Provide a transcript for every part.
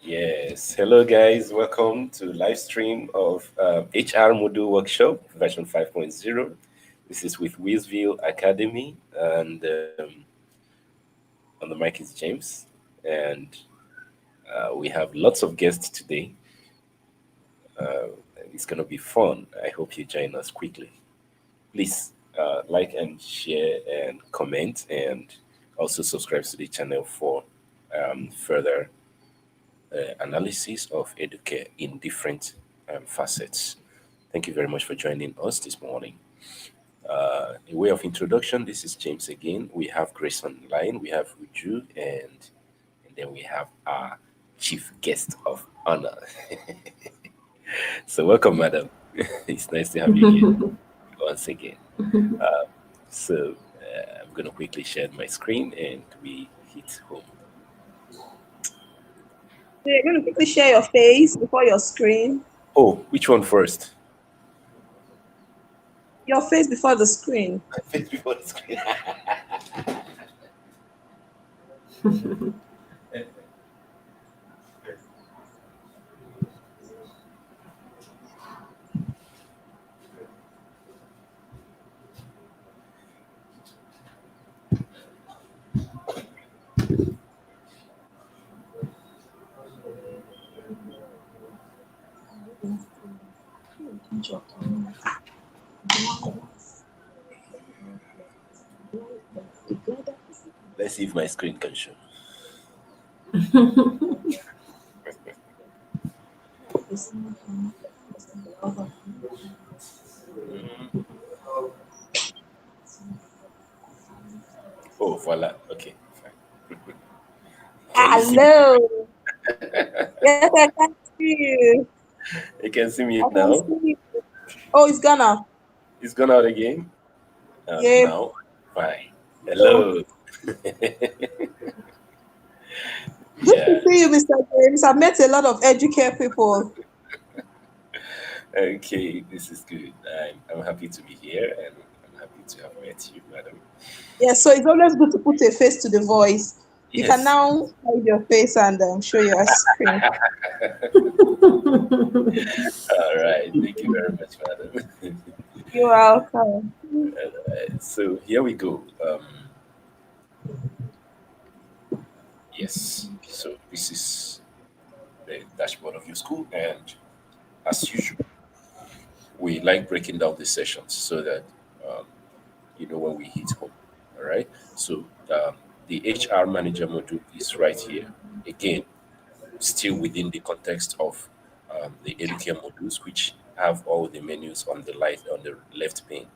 Yes, hello guys, welcome to live stream of HR Module Workshop version 5.0. This is with Wisville Academy, and on the mic is James, and we have lots of guests today. Uh, it's going to be fun. I hope you join us quickly. Please like and share and comment, and also subscribe to the channel for further analysis of educare in different facets. Thank you very much for joining us this morning. In way of introduction, this is James again. We have Grace online, we have Uju, and then we have our chief guest of honor. So welcome, madam. It's nice to have you here once again. I'm going to quickly share my screen and we hit home. So you're going to quickly share your face before your screen. Oh, which one first? Your face before the screen. Face before the screen. Let's see if my screen can show. Oh, voila. Okay, fine. Hello. Yes, I can see you. You can see me I now. can see you. Oh, it's gone out. It's gone out again. Yeah. Now, fine. Hello. Good to see you, Mr. James. I've met a lot of educare people. Okay, this is good. I'm happy to be here, and I'm happy to have met you, madam. Yes, so it's always good to put a face to the voice. You Yes. can now hide your face and show your screen. All right. Thank you very much, madam. You're welcome. So here we go. Yes. So this is the dashboard of your school, and as usual, we like breaking down the sessions so that when we hit home. All right. So the HR manager module is right here. Again, still within the context of the educare modules, which have all the menus on the left pane.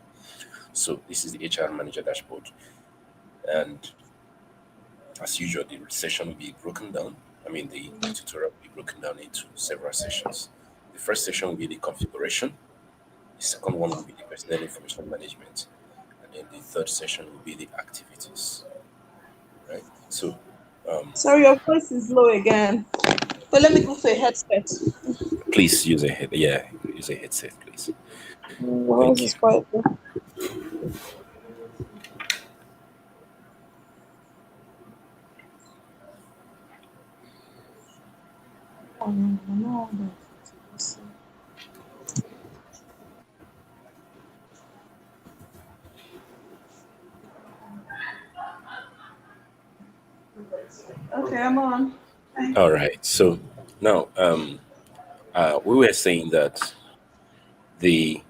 So this is the HR manager dashboard, and as usual, the session will be broken down. The tutorial will be broken down into several sessions. The first session will be the configuration. The second one will be the personnel information management, and then the third session will be the activities. Right. So, Sorry, your voice is low again. But let me go for a headset. please use a headset, please. Voice is quite low. Okay, I'm on. All right. So now, we were saying that the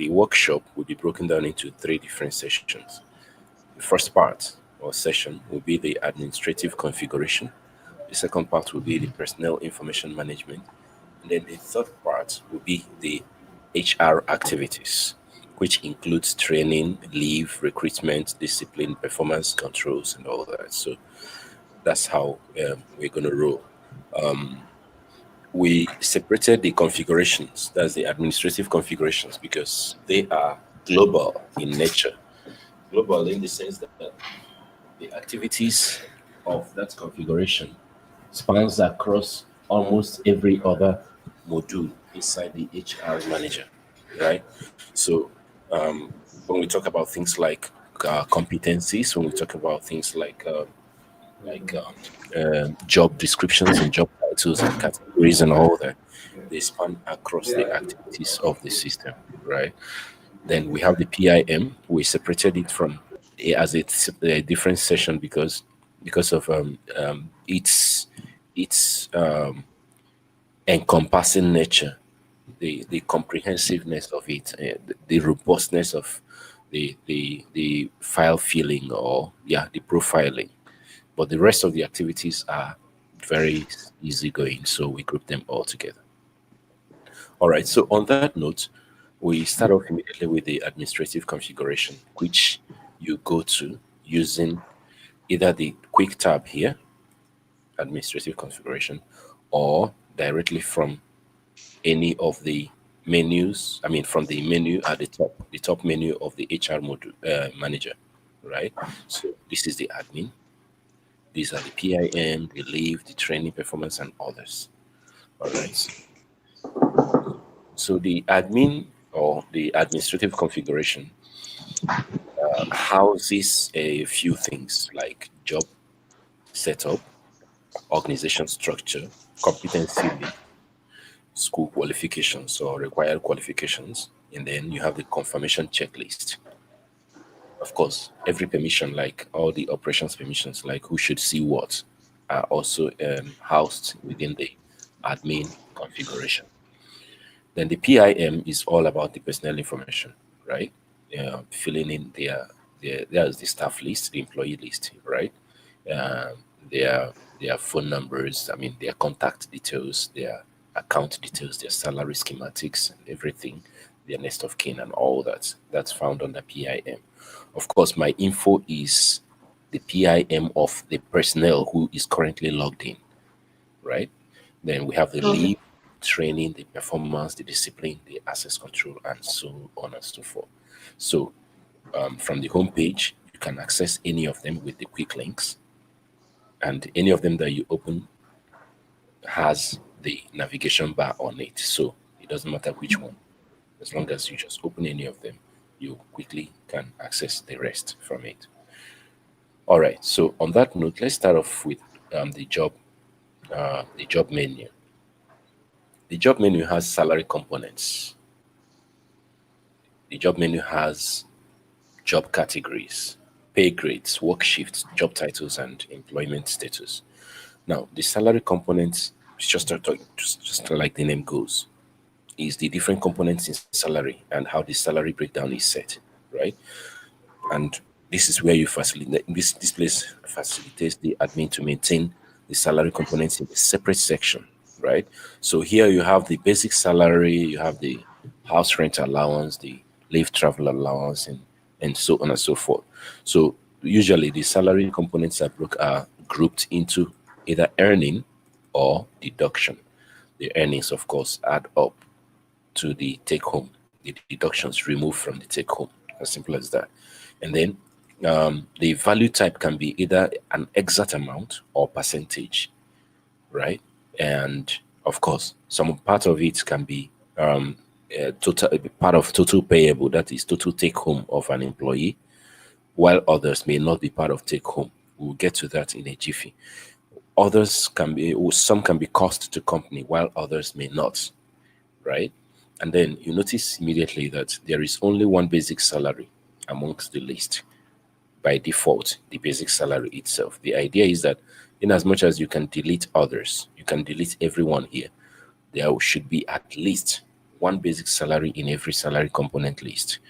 workshop will be broken down into three different sessions. The first part or session will be the administrative configuration. The second part will be the personnel information management, and then the third part will be the HR activities, which includes training, leave, recruitment, discipline, performance controls, and all that. So that's how we're going to roll. We separated the configurations, that's the administrative configurations, because they are global in nature. Global in the sense that the activities of that configuration spans across almost every other module inside the HR manager, right? So when we talk about things like competencies, when we talk about things like job descriptions and job titles and categories and all that. They span across the activities of the system, right? Then we have the PIM. We separated it from as a different session because of its encompassing nature, the comprehensiveness of it, the robustness of the file filling, or the profiling. But the rest of the activities are very easygoing, so we group them all together. All right, so on that note, we start off immediately with the administrative configuration, which you go to using either the quick tab here, administrative configuration, or directly from any of the menus. I mean, from the menu at the top menu of the HR manager, right? So this is the admin. These are the PIM, the leave, the training, performance, and others. All right. So the admin or the administrative configuration houses a few things like job setup, organization structure, competency list, school qualifications or required qualifications, and then you have the confirmation checklist. Of course, every permission, like all the operations permissions, like who should see what, are also housed within the admin configuration. Then the PIM is all about the personnel information, right? Filling in there's the staff list, the employee list, right? Um, their their phone numbers, I mean their contact details, their account details, their salary schematics, and everything, their next of kin and all that. That's found on the PIM. Of course, my info is the PIM of the personnel who is currently logged in, right? Then we have the Okay. leave, training, the performance, the discipline, the access control, and so on and so forth. So from the home page, you can access any of them with the quick links, and any of them that you open has the navigation bar on it. So it doesn't matter which one. As long as you just open any of them, you quickly can access the rest from it. All right. So on that note, let's start off with the job menu. The job menu has salary components. The job menu has job categories, pay grades, work shifts, job titles, and employment status. Now, the salary components, just like the name goes, is the different components in salary and how the salary breakdown is set, right? And this is where you facilitate this place facilitates the admin to maintain the salary components in a separate section, right? So here you have the basic salary, you have the house rent allowance, the leave travel allowance, and so on and so forth. So usually the salary components are grouped into either earning or deduction. The earnings, of course, add up to the take home. The deductions removed from the take home. As simple as that. And then the value type can be either an exact amount or percentage, right? And of course, some part of it can be total part of total payable, that is total take home of an employee, while others may not be part of take home. We'll get to that in a jiffy. Others can be, or some can be cost to company, while others may not, right? And then you notice immediately that there is only one basic salary amongst the list by default, the basic salary itself. The idea is that in as much as you can delete others, you can delete everyone here, there should be at least one basic salary in every salary component list.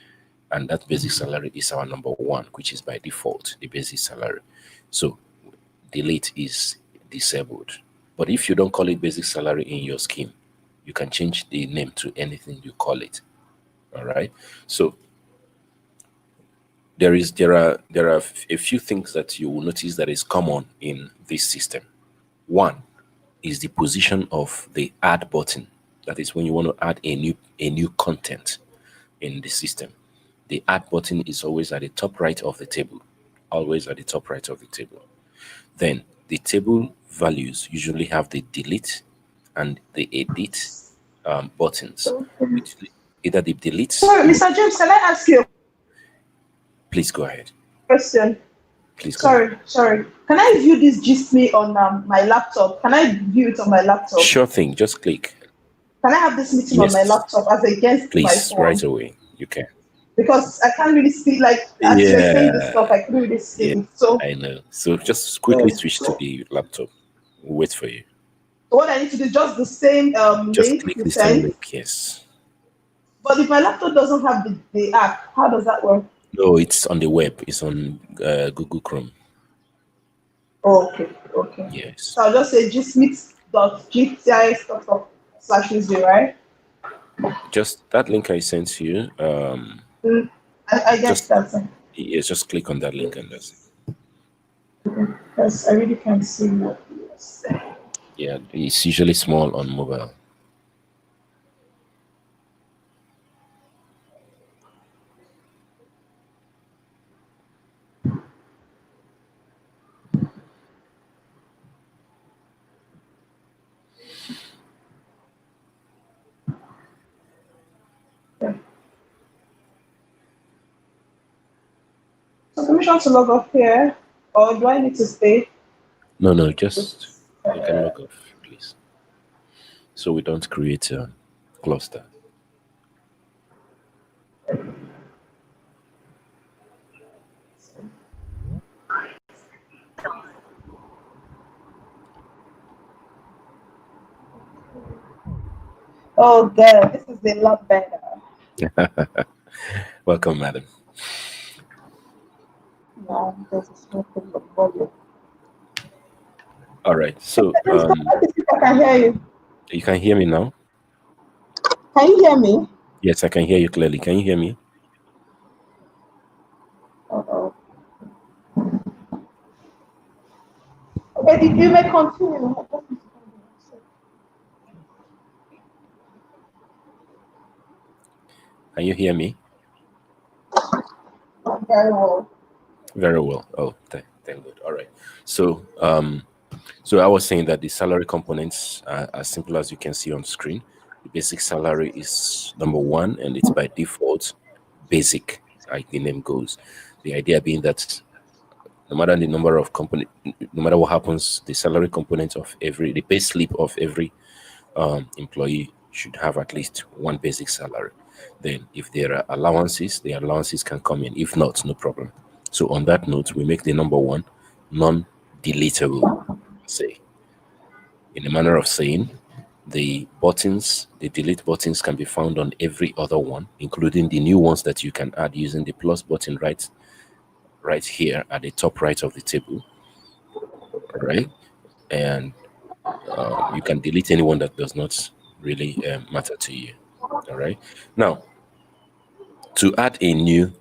And that basic salary is our number one, which is by default, the basic salary. So delete is disabled. But if you don't call it basic salary in your scheme, you can change the name to anything you call it. All right. So there are a few things that you will notice that is common in this system. One is the position of the add button. That is when you want to add a new content in the system. The add button is always at the top right of the table. Always at the top right of the table. Then the table values usually have the delete and the edit buttons. Either the delete. Sorry, Mr. James, can I ask you a Please go ahead. question? Please go ahead. Sorry. Can I view this GISME on my laptop? Can I view it on my laptop? Sure thing. Just click. Can I have this meeting on my Yes, laptop as against my please, right phone? away. You can. Because I can't really see, like, as you were saying this stuff, Yeah, I couldn't really yeah, see it. So, I know. So just quickly so, switch to the laptop. We'll wait for you. so what I need to do is just the same Just link click you the same sent. link. Yes. But if my laptop doesn't have the app, how does that work? No, it's on the web. It's on Google Chrome. Oh, okay. Yes. So I'll just say gsmith.gtis.com/user, right? Just that link I sent to you. Mm, I guess Just that's it. yes, just click on that link and that's it. Because I really can't see what you're saying. Yeah, it's usually small on mobile. Okay. So permission to log off here, or do I need to stay? No, just you can log off, please, so we don't create a cluster. Oh, God, this is a lot better. Welcome, madam. Now, there's a small problem of volume. All right, so I can hear you. you can hear me now. Can you hear me? Yes, I can hear you clearly. Can you hear me? Uh-oh. Okay, you may continue. Can you hear me? Very well. Very well. Oh, thank God. All right. So, so I was saying that the salary components are as simple as you can see on screen. The basic salary is number one, and it's by default basic, like the name goes. The idea being that no matter the number of company, no matter what happens, the salary component of the pay slip of every employee should have at least one basic salary. Then, if there are allowances, the allowances can come in. If not, no problem. So, on that note, we make the number one non-deletable. Say, in a manner of saying, the buttons, the delete buttons can be found on every other one, including the new ones that you can add using the plus button right here at the top right of the table, right? And you can delete anyone that does not really matter to you. All right. Now, to add a new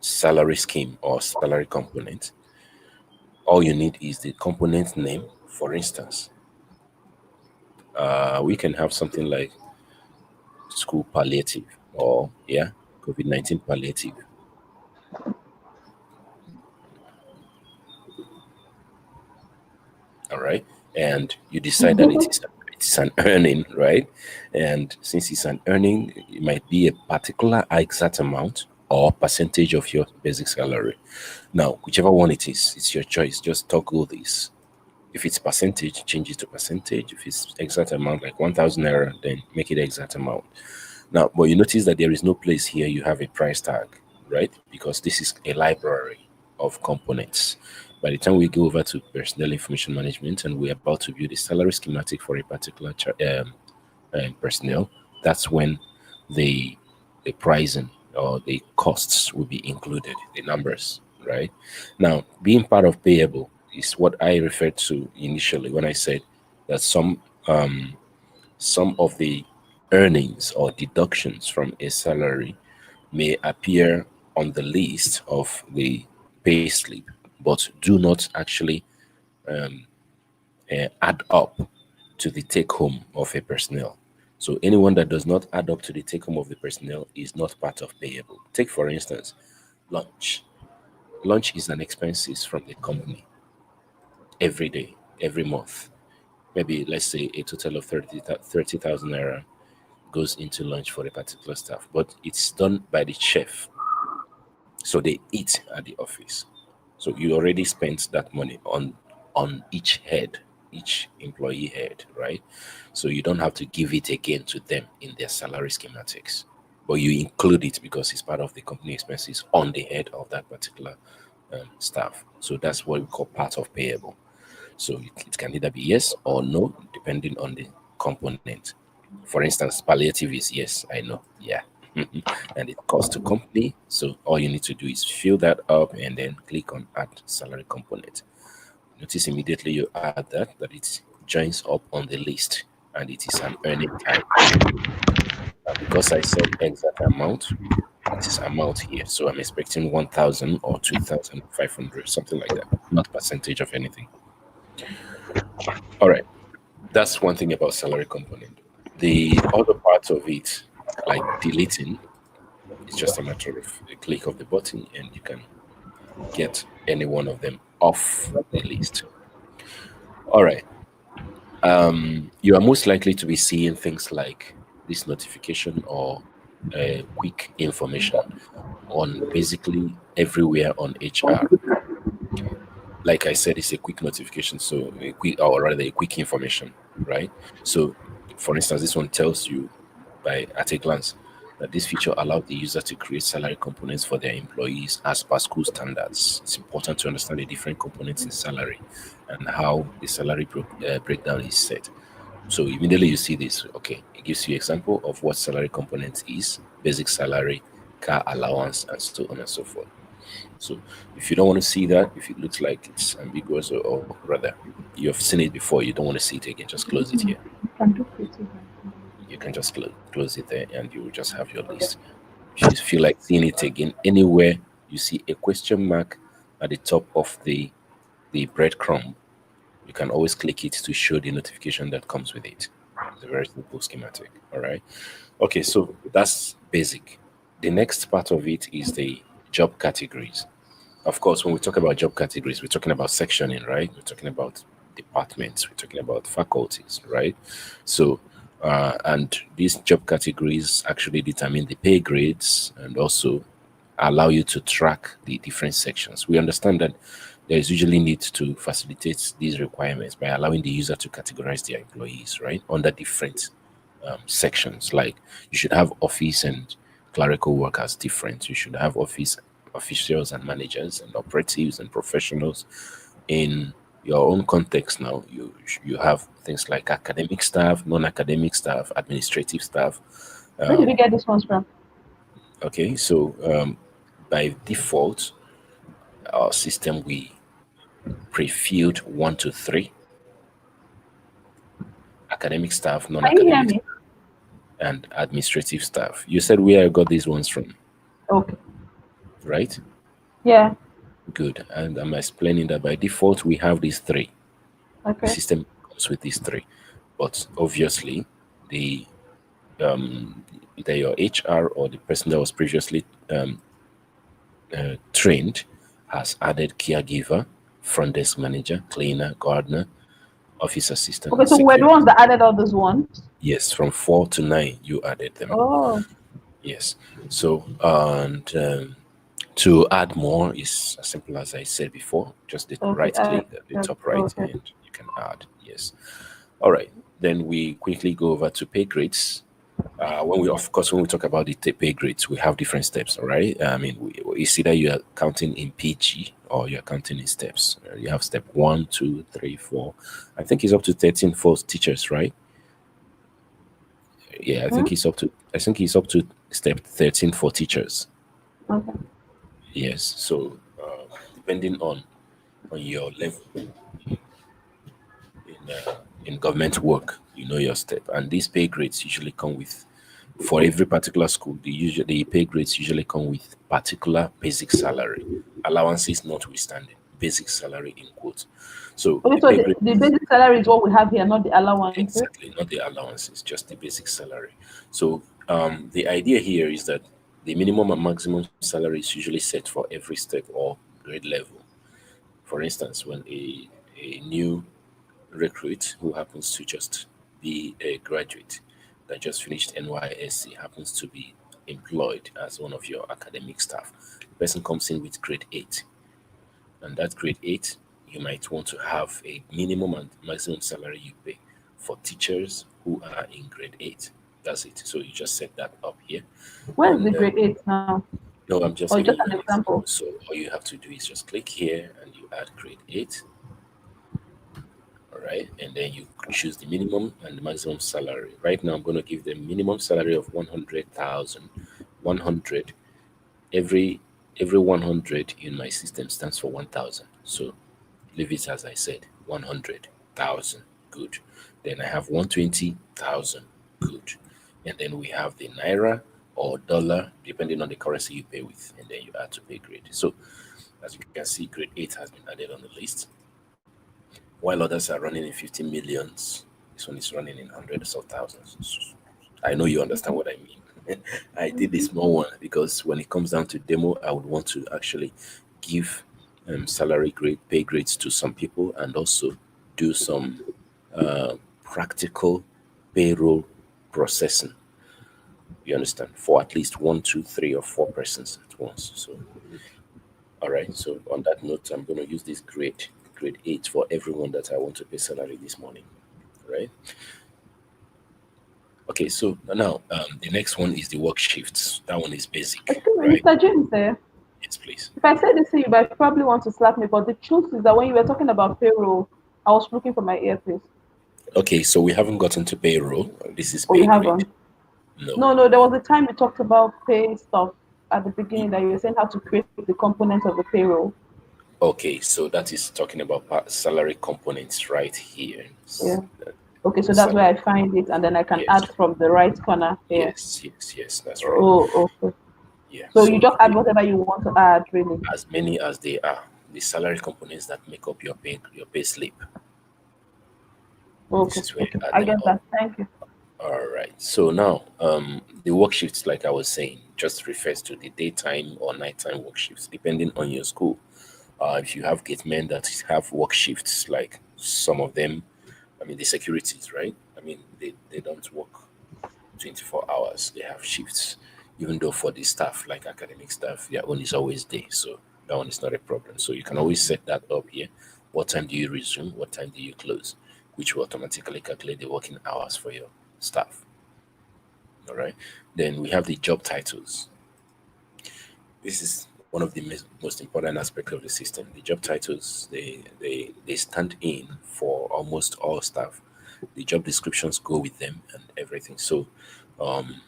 salary scheme or salary component, all you need is the component name. For instance, we can have something like school palliative or, yeah, COVID-19 palliative. All right. And you decide that it's an earning, right? And since it's an earning, it might be a particular exact amount or percentage of your basic salary. Now, whichever one it is, it's your choice. Just toggle this. If it's percentage, change it to percentage. If it's exact amount, like 1,000 naira, then make it exact amount. Now, but you notice that there is no place here you have a price tag, right? Because this is a library of components. By the time we go over to personnel information management and we're about to view the salary schematic for a particular personnel, that's when the pricing or the costs will be included, the numbers, right? Now, being part of payable is what I referred to initially when I said that some of the earnings or deductions from a salary may appear on the list of the pay slip, but do not actually add up to the take home of a personnel. So anyone that does not add up to the take home of the personnel is not part of payable. Take for instance, lunch. Lunch is an expenses from the company every day, every month. Maybe let's say a total of 30,000 naira goes into lunch for a particular staff, but it's done by the chef. So they eat at the office. So you already spent that money on each head, each employee head, right? So you don't have to give it again to them in their salary schematics, but you include it because it's part of the company expenses on the head of that particular staff. So that's what we call part of payable. So it can either be yes or no, depending on the component. For instance, palliative is yes, I know, yeah. And it costs to company. So all you need to do is fill that up and then click on add salary component. Notice immediately you add that it joins up on the list and it is an earning type. Now, because I said exact amount, it is amount here. So I'm expecting 1,000 or 2,500, something like that, not percentage of anything. All right. That's one thing about salary component. The other part of it, like deleting, it's just a matter of a click of the button and you can get any one of them off the list. All right. You are most likely to be seeing things like this notification or quick information on basically everywhere on HR. Like I said, it's a quick notification, so a quick, or rather a quick information, right? So, for instance, this one tells you by at a glance that this feature allowed the user to create salary components for their employees as per school standards. It's important to understand the different components in salary and how the salary breakdown is set. So immediately you see this, okay, it gives you example of what salary component is, basic salary, car allowance, and so on and so forth. So if you don't want to see that, if it looks like it's ambiguous or rather you have seen it before, you don't want to see it again, just close it here. You can just close it there and you will just have your list. If you feel like seeing it again, anywhere you see a question mark at the top of the breadcrumb, you can always click it to show the notification that comes with it. It's a very simple schematic. All right. Okay, so that's basic. The next part of it is the job categories. Of course, when we talk about job categories, we're talking about sectioning, right? We're talking about departments, we're talking about faculties, right? So, and these job categories actually determine the pay grades and also allow you to track the different sections. We understand that there is usually need to facilitate these requirements by allowing the user to categorize their employees, right, under different sections. Like you should have office and clerical workers different. You should have office officials and managers and operatives and professionals. In your own context now, you have things like academic staff, non-academic staff, administrative staff. Where did we get this ones from? Okay, so by default, our system we pre-filled 1 to 3 academic staff, Can you hear non-academic me? and administrative staff. You said where I got these ones from, Okay. right? Yeah. Good. And I'm explaining that by default we have these 3. The Okay. system comes with these 3, but obviously the either your HR or the person that was previously trained has added caregiver, front desk manager, cleaner, gardener, office assistant, Okay, and so we're the security. ones that added all those ones. Yes, from 4 to 9 you added them. Oh. Yes. So and to add more is as simple as I said before. Just the Okay. right click at the top right, Okay. and you can add. Yes. All right. Then we quickly go over to pay grades. When we, of course, when we talk about the pay grades, we have different steps. All right. I mean, it's either you are counting in PG or you're counting in steps. You have step 1, 2, 3, 4. I think it's up to 13 for teachers, right? Yeah, I think it's up to. I think it's up to step 13 for teachers. Okay. Yes. So depending on your level in government work, you know your step, and these pay grades usually come with, for every particular school, the pay grades usually come with particular basic salary, allowances notwithstanding, basic salary in quotes. So Okay, the so pay grade, the basic salary is what we have here, not the allowances. exactly, not the allowances, just the basic salary. So the idea here is that the minimum and maximum salary is usually set for every step or grade level. For instance, when a new recruit who happens to just be a graduate that just finished NYSC happens to be employed as one of your academic staff, the person comes in with grade 8. And that grade 8, you might want to have a minimum and maximum salary you pay for teachers who are in grade 8. That's it. So you just set that up here. Where's the And grade 8 now? no, I'm just Or giving just you an an example. example? So all you have to do is just click here and you add grade 8. All right. And then you choose the minimum and the maximum salary. Right now, I'm going to give them minimum salary of 100,000. 100. Every 100 in my system stands for 1,000. So leave it as I said, 100,000. Good. Then I have 120,000. Good. And then we have the naira or dollar, depending on the currency you pay with. And then you add to pay grade. So as you can see, grade 8 has been added on the list. While others are running in 50 millions, this one is running in hundreds of thousands. I know you understand what I mean. I did a small one because when it comes down to demo, I would want to actually give salary grade, pay grades to some people, and also do some practical payroll processing. You understand? For at least one, two, three, or four persons at once. So, all right. So on that note, I'm going to use this grade 8 for everyone that I want to pay salary this morning. Right. Okay, so now the next one is the work shifts. That one is basic, Excuse me, right? Mr. James, Yes, please. if I say this to you, but probably want to slap me. But the truth is that when you were talking about payroll, I was looking for my earpiece. Okay, so we haven't gotten to payroll. This is Oh, you pay grade. haven't? No. No, no. There was a time we talked about pay stuff at the Y- beginning that you were saying how to create the components of the payroll. Okay, so that is talking about salary components right here. Yeah. Okay, so that's where Salary. I find it, and then I can Yes, add from the right corner here. yes, that's right. Oh, okay. Yeah, So you so just add whatever you want to add, really. as many as they are, the salary components that make up your pay slip. This Okay, is where you okay. add I them get up. that. Thank you. All right. So now, the work shifts, like I was saying, just refers to the daytime or nighttime work shifts, depending on your school. If you have gate men that have work shifts, like some of them, I mean, the securities, right? I mean, they don't work 24 hours. They have shifts, even though for the staff, like academic staff, their own is always day. So that one is not a problem. So you can always set that up here. What time do you resume? What time do you close? Which will automatically calculate the working hours for your staff. All right. Then we have the job titles. This is one of the most important aspects of the system. The job titles, they stand in for almost all staff. The job descriptions go with them and everything. So um,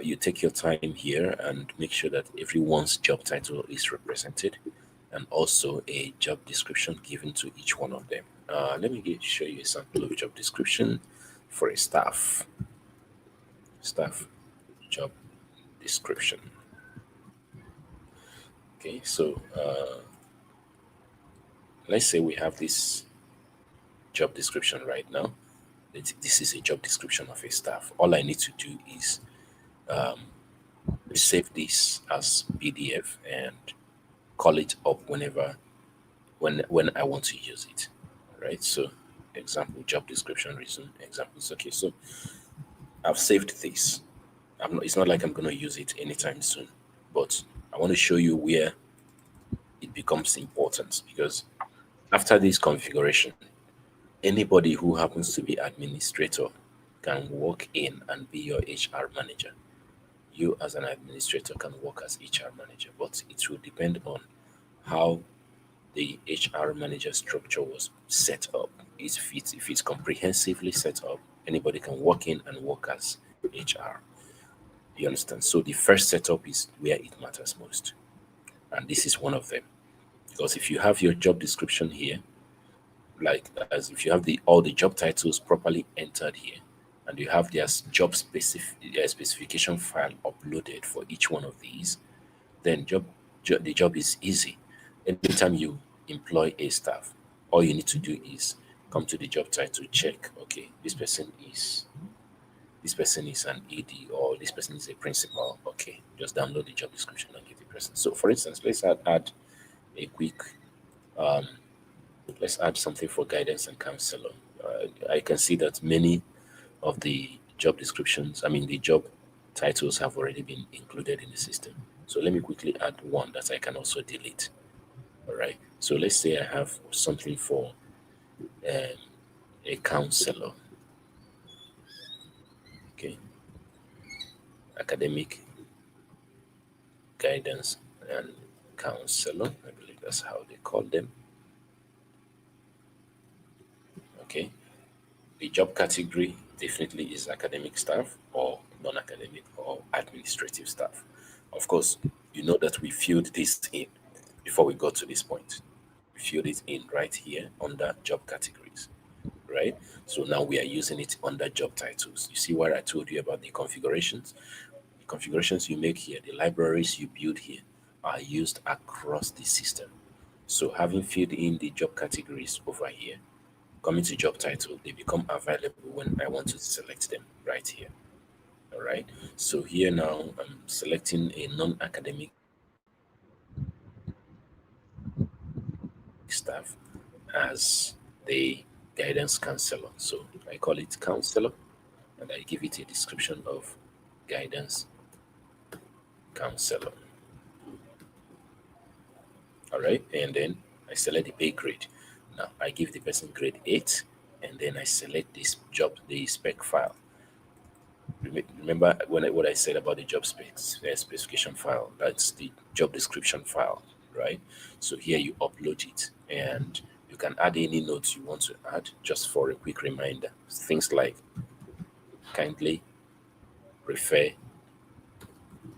you take your time here and make sure that everyone's job title is represented, and also a job description given to each one of them. Let me show you a sample of job description for a staff job description. Okay, so let's say we have this job description right now. This is a job description of a staff. All I need to do is save this as PDF and call it up when I want to use it. All right. So example job description reason examples. Okay. So I've saved this. It's not like I'm going to use it anytime soon, but I want to show you where it becomes important because after this configuration, anybody who happens to be administrator can walk in and be your HR manager. You as an administrator can work as HR manager, but it will depend on how the HR manager structure was set up. If it's comprehensively set up, anybody can walk in and work as HR. You understand? So the first setup is where it matters most, and this is one of them. Because if you have your job description here, like as if you have all the job titles properly entered here, and you have their job specification file uploaded for each one of these, then the job is easy. Anytime you employ a staff, all you need to do is come to the job title, check, okay, this person is an ED or this person is a principal. Okay, just download the job description and give the person. So for instance, let's add a quick let's add something for guidance and counselor. I can see that many of the job descriptions, I mean, the job titles have already been included in the system. So let me quickly add one that I can also delete. All right. So let's say I have something for a counselor. Okay. Academic guidance and counselor. I believe that's how they call them. Okay. The job category definitely is academic staff or non-academic or administrative staff. Of course, you know that we filled this in before we got to this point. We filled it in right here under job categories, right? So now we are using it under job titles. You see what I told you about the configurations? The configurations you make here, the libraries you build here are used across the system. So having filled in the job categories over here, coming to job title, they become available when I want to select them right here. All right. So here now I'm selecting a non-academic staff as the guidance counselor. So I call it counselor and I give it a description of guidance counselor. All right. And then I select the pay grade. Now I give the person grade 8 and then I select this job, the spec file. Remember what I said about the job specs specification file? That's the job description file, right? So here you upload it, and you can add any notes you want to add. Just for a quick reminder, things like kindly refer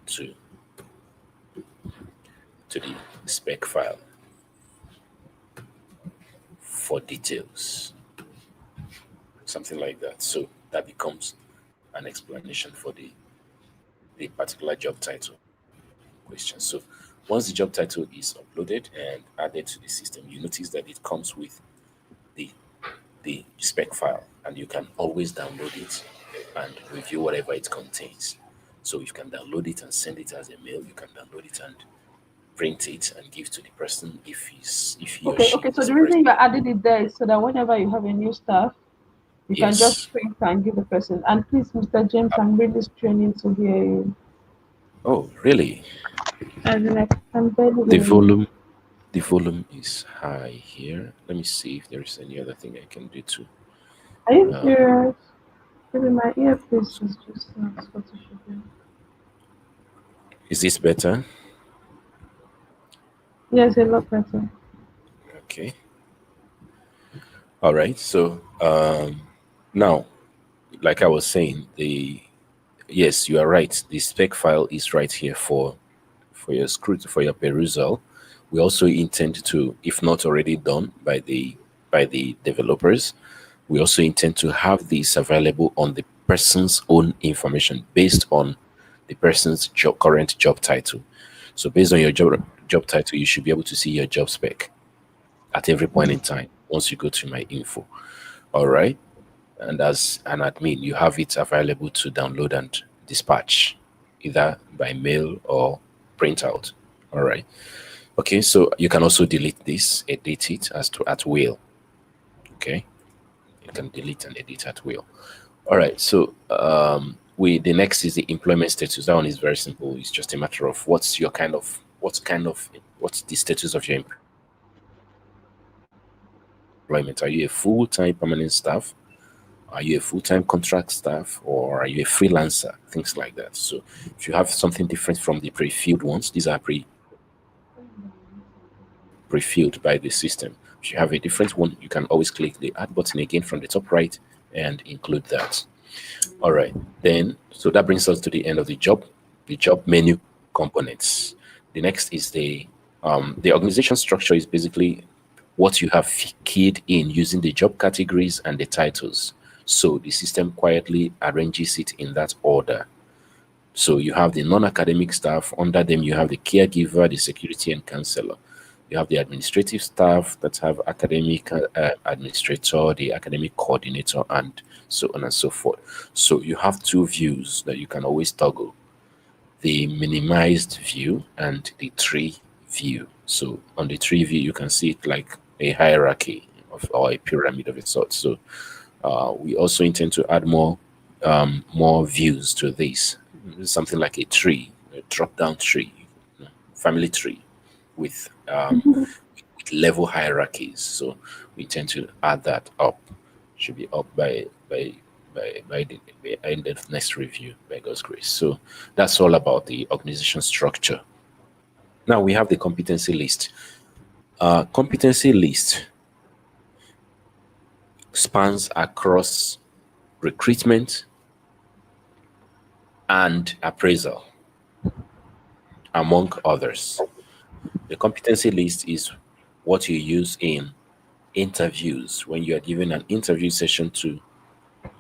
to the spec file for details, something like that. So that becomes an explanation for the particular job title question. So once the job title is uploaded and added to the system, you notice that it comes with the the spec file, and you can always download it and review whatever it contains. So you can download it and send it as a mail. You can download it and print it and give to the person if he or Okay, she okay. So is the reason interested. you added it there is so that whenever you have a new staff, you can Yes. just print and give the person. And please, Mr. James, I'm really straining to hear you. Oh, really? And like, I'm barely The hearing you. volume the volume is high here. Let me see if there is any other thing I can do to Are you uh, serious? Maybe my earpiece is just not what it should be. is this better? Yes, a lot better. Okay. All right. So now, like I was saying, the yes, you are right. The spec file is right here for your for your perusal. We also intend to, if not already done by the developers, we also intend to have this available on the person's own information based on the person's current job title. So based on your job title, you should be able to see your job spec at every point in time once you go to my info. All right. And as an admin, you have it available to download and dispatch either by mail or print out. All right. Okay, so you can also delete this, edit it as to at will. Okay, you can delete and edit at will. All right. So we the next is the employment status. That one is very simple. It's just a matter of what's the status of your employment. Are you a full-time permanent staff? Are you a full-time contract staff, or are you a freelancer? Things like that. So if you have something different from the pre-filled ones, these are pre-filled by the system. If you have a different one, you can always click the add button again from the top right and include that. All right. Then, so that brings us to the end of the job menu components. The next is the organization structure is basically what you have keyed in using the job categories and the titles. So the system quietly arranges it in that order. So you have the non-academic staff. Under them, you have the caregiver, the security and counselor. You have the administrative staff that have academic administrator, the academic coordinator, and so on and so forth. So you have two views that you can always toggle: the minimized view and the tree view. So on the tree view, you can see it like a hierarchy or a pyramid of a sort. So we also intend to add more views to this. Something like a tree, a drop-down tree, family tree, with level hierarchies. So we tend to add that up. Should be up by end of next review by God's grace. So that's all about the organization structure. Now we have the competency list. Competency list spans across recruitment and appraisal, among others. The competency list is what you use in interviews when you are giving an interview session to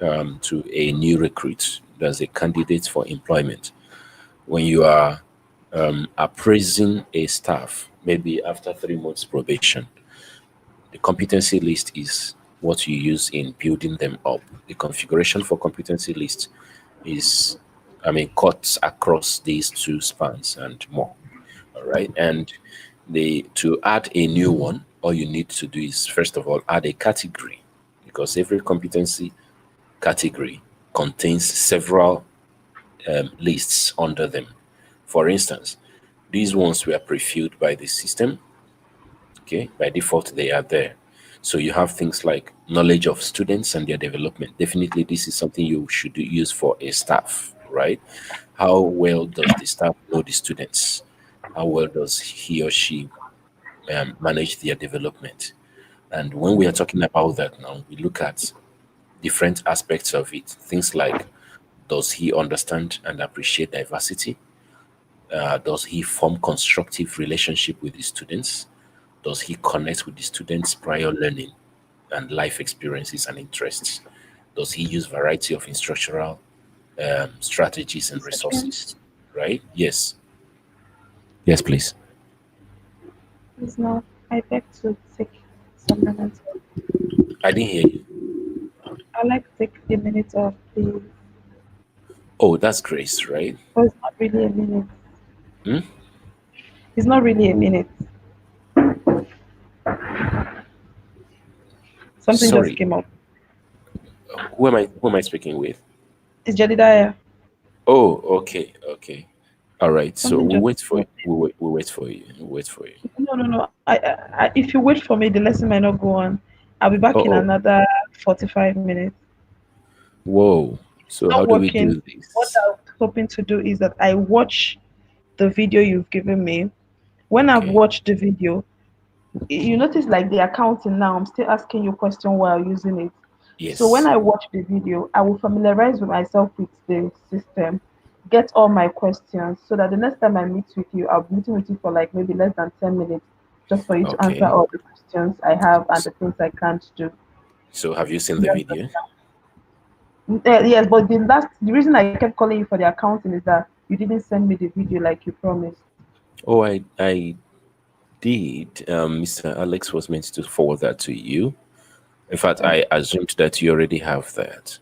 a new recruit that's a candidate for employment. When you are appraising a staff, maybe after 3 months probation, the competency list is what you use in building them up. The configuration for competency list is, cuts across these two spans and more. All right. And to add a new one, all you need to do is first of all add a category, because every competency category contains several lists under them. For instance, these ones were pre-filled by the system. Okay, by default they are there. So you have things like knowledge of students and their development. Definitely, this is something you should use for a staff, right? How well does the staff know the students? How well does he or she manage their development? And when we are talking about that now, we look at different aspects of it. Things like, does he understand and appreciate diversity? Does he form constructive relationship with the students? Does he connect with the students' prior learning and life experiences and interests? Does he use variety of instructional strategies and resources? Right? Yes. Yes, please. Please now, I beg to take some minutes. I didn't hear you. I like to take a minute off, please. Oh, that's Grace, right? But it's not really a minute. Hmm? It's not really a minute. Something just Sorry. came up. Who am I speaking with? It's Jedediah. Oh, okay, okay. All right. So Something we'll just wait came for you. up. We'll wait for you. We'll wait for you. No, no, no. If you wait for me, the lesson might not go on. I'll be back in Oh, another 45 minutes. whoa. So how Not do we working. do What this? I was hoping to do is that I watch the video you've given me. When I've Okay. watched the video, you notice like the accounting now, I'm still asking you question while using it. So when Yes. I watch the video, I will familiarize with myself with the system, get all my questions so that the next time I meet with you, I'll be meeting with you for like maybe less than 10 minutes just for you to answer Okay. all the questions I have and S- the things I can't do. So have you seen the You video? understand? Yes, but the reason I kept calling you for the accounting is that you didn't send me the video like you promised. Oh, I did. Mr. Alex was meant to forward that to you. In fact, Oh, I assumed that you already have that.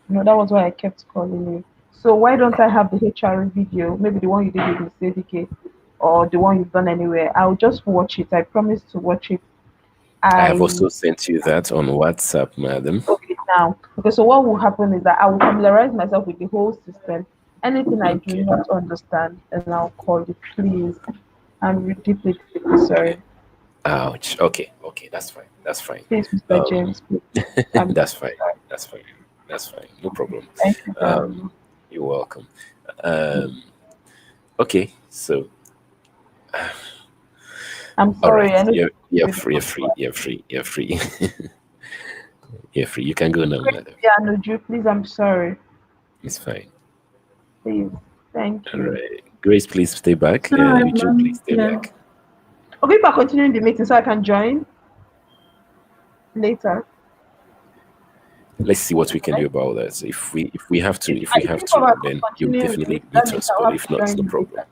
no, that was why I kept calling you. So why don't I have the HR video? Maybe the one you did with Miss ADK or the one you've done anywhere. I'll just watch it. I promise to watch it. I have I also sent you that on WhatsApp, madam. okay now. Okay, so what will happen is that I will familiarize myself with the whole system. Anything I do Okay. not understand, and I'll call you, please. I'm deeply, deeply Okay. sorry. Ouch. Okay. Okay. That's fine. That's fine. Please, Mr. Um, James, please. I'm that's deeply fine. sorry. That's fine. That's fine. No problem. Thank you very Um, much. you're welcome. Um, okay. So, I'm all sorry. right. I know this You're is free. You're free. You're free. You're free. You're free. You can go now, Grace, madam. yeah, Nuju, please, I'm sorry. It's fine. Please. Thank All you. right. Grace, please stay back. Sorry, Eugene, please ma'am. stay Yeah. back. Okay, if I continuing the meeting so I can join later. Let's see what we can Right? do about that. If we have to, if I we have think to, about then you'll continuing with definitely it. That meet means us. I'll But have if to not, no join problem. later.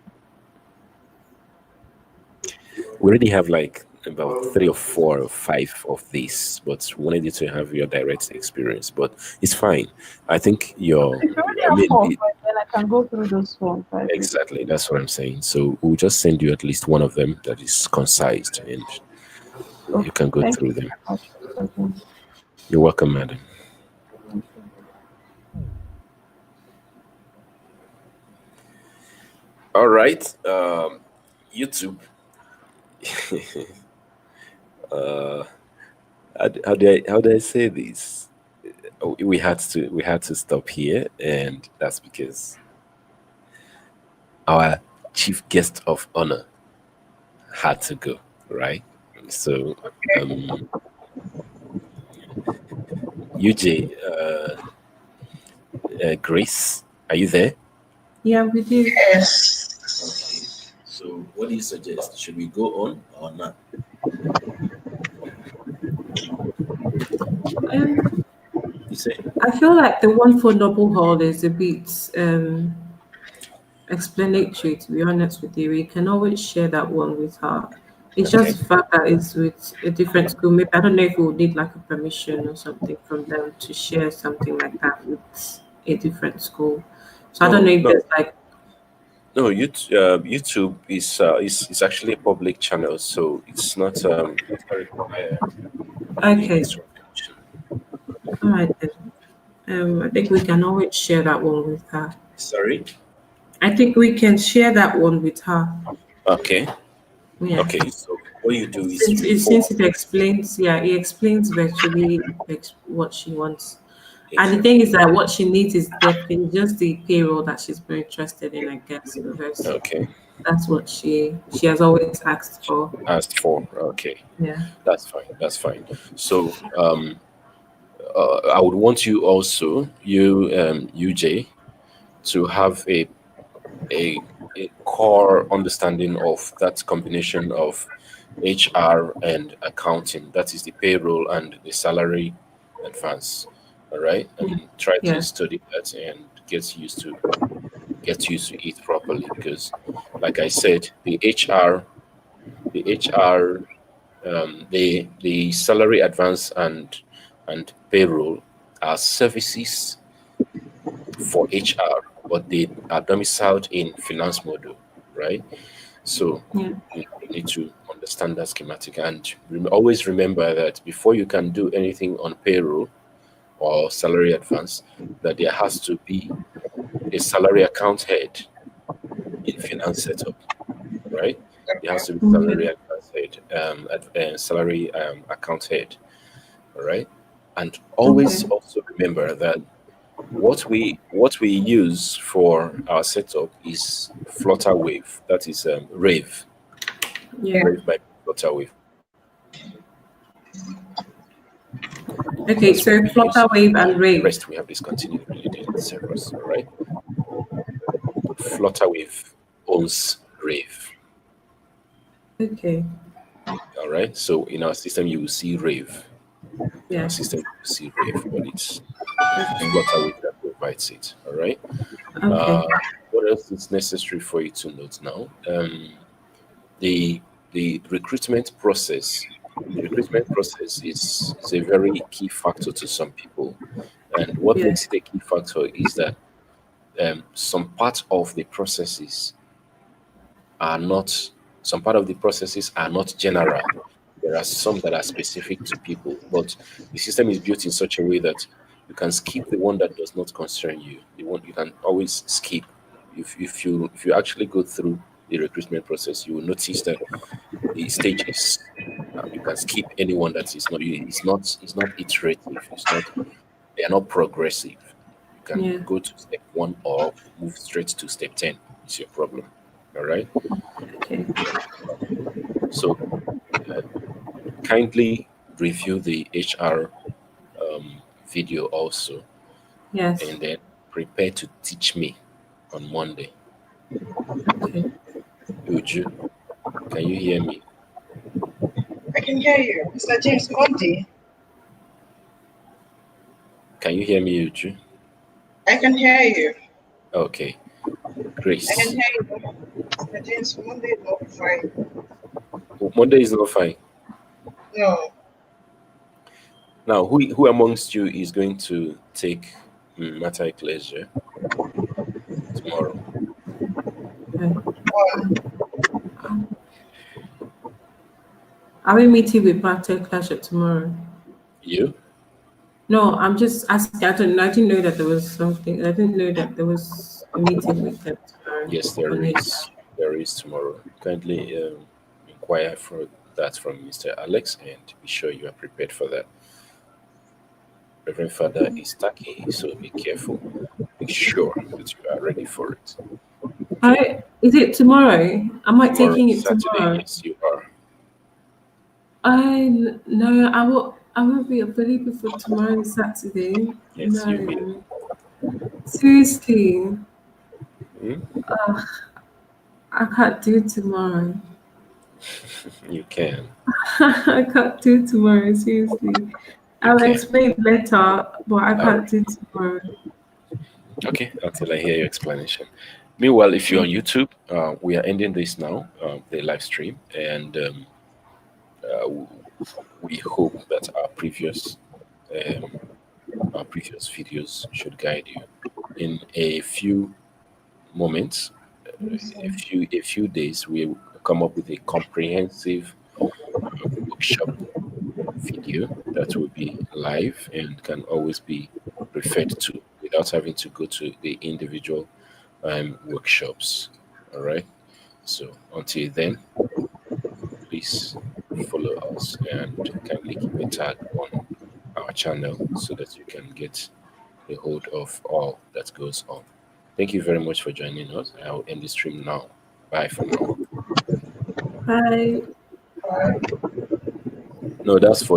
We already have like about 3 or 4 or 5 of these, but we wanted you to have your direct experience. But it's fine. I think Okay, if you already I have mean, 4 or 5, then I can go through those 4 and 5 with you. exactly. That's what I'm saying. So we'll just send you at least one of them that is concise, and you Okay, can go thank you through them. very much. Okay. You're welcome, madam. Thank you. All right. YouTube. uh, how do I say this? We had to stop here, and that's because our chief guest of honor had to go, right? So, um, UJ, Grace, are you there? Yeah, we do. Okay. So, what do you suggest? Should we go on or not? Um, You say? I feel like the one for Noble Hall is a bit explanatory, to be honest with you. We can always share that one with her. It's Okay. just the fact that it's with a different school. Maybe I don't know if we would need like a permission or something from them to share something like that with a different school. So I don't know No, if no, there's like no. YouTube is actually a public channel, so it's not required any okay, extra permission. all right then. I think we can always share that one with her. Sorry. I think we can share that one with her. Okay. Yeah. Okay. So what you do is Since you since forward. it explains, yeah, it explains virtually what she wants. And the thing Exactly. is that what she needs is definitely just the payroll that she's very interested in, I guess, because Okay. that's what she has always asked for. Asked for. Okay. Yeah. That's fine. That's fine. So I would want you also, UJ, to have a a core understanding of that combination of HR and accounting. That is the payroll and the salary advance. All right, Yeah. and try to Yes. study that and get used to it properly, because, like I said, the HR, the salary advance and payroll are services for HR, but they are domiciled in finance module, right? So Yeah. you need to understand that schematic, and always remember that before you can do anything on payroll or salary advance, that there has to be a salary account head in finance setup, right? There has to be Okay. salary advance head, salary account head, all right? And always Okay. also remember that what we use for our setup is Flutter Wave. That is Rave. Yeah. Rave by Flutter Wave. Okay. That's what So we use. Flutter Wave and The Rave. rest we have discontinued related servers. All right. Flutter Wave owns Rave. Okay. All right. So in our system you will see Rave. In our Yes. system you will see Rave, but it's Okay. Flutter Wave that provides it. All right. Okay. What else is necessary for you to note now? The the recruitment process is a very key factor to some people, and what Yeah. makes it a key factor is that some part of the processes are not some part of the processes are not general. There are some that are specific to people, but the system is built in such a way that you can skip the one that does not concern you. The one you can always skip. If you actually go through the recruitment process, you will notice that the stages, you can skip anyone that is not it's not iterative. They are not progressive. You can Yeah. go to step one or move straight to step 10. It's your problem. All right. Okay. So uh, kindly review the HR video also, Yes. and then prepare to teach me on Monday. Okay. Uju, can you hear me? I can hear you. Mr. James Monday, Can you hear me, Uju? I can hear you. Okay. I can Grace. hear you. Mr. James Monday, not fine. Monday is not fine. No, Now, who amongst you is going to take Matter Ecclesia tomorrow? Okay. one. Are we meeting with Bartek Clash tomorrow? You? No, I'm just asking. I didn't know that there was something. I didn't know that there was a meeting with them tomorrow Yes, on there it. is. There is tomorrow. Kindly inquire for That's from Mr. Alex, and be sure you are prepared for that. Reverend Father is tacky, so be careful. Make sure that you are ready for it. Okay. Is it tomorrow? Am I Tomorrow taking is it Saturday. tomorrow? Yes, you are. No, I won't be available for tomorrow Saturday. Yes, you will. No. Seriously. Hmm? I can't do tomorrow. You can. I can't do tomorrow, seriously. You I'll can. explain later, but I All can't right. do tomorrow. Okay, until I hear your explanation. Meanwhile, if you're on YouTube, we are ending this now, the live stream, and uh, we hope that um, our previous videos should guide you. In a few moments, a few days, we will come up with a comprehensive workshop video that will be live and can always be referred to without having to go to the individual workshops. All right. So until then, please follow us and kindly keep a tag on our channel so that you can get a hold of all that goes on. Thank you very much for joining us. I'll end the stream now. Bye for now. Bye. No, that's for the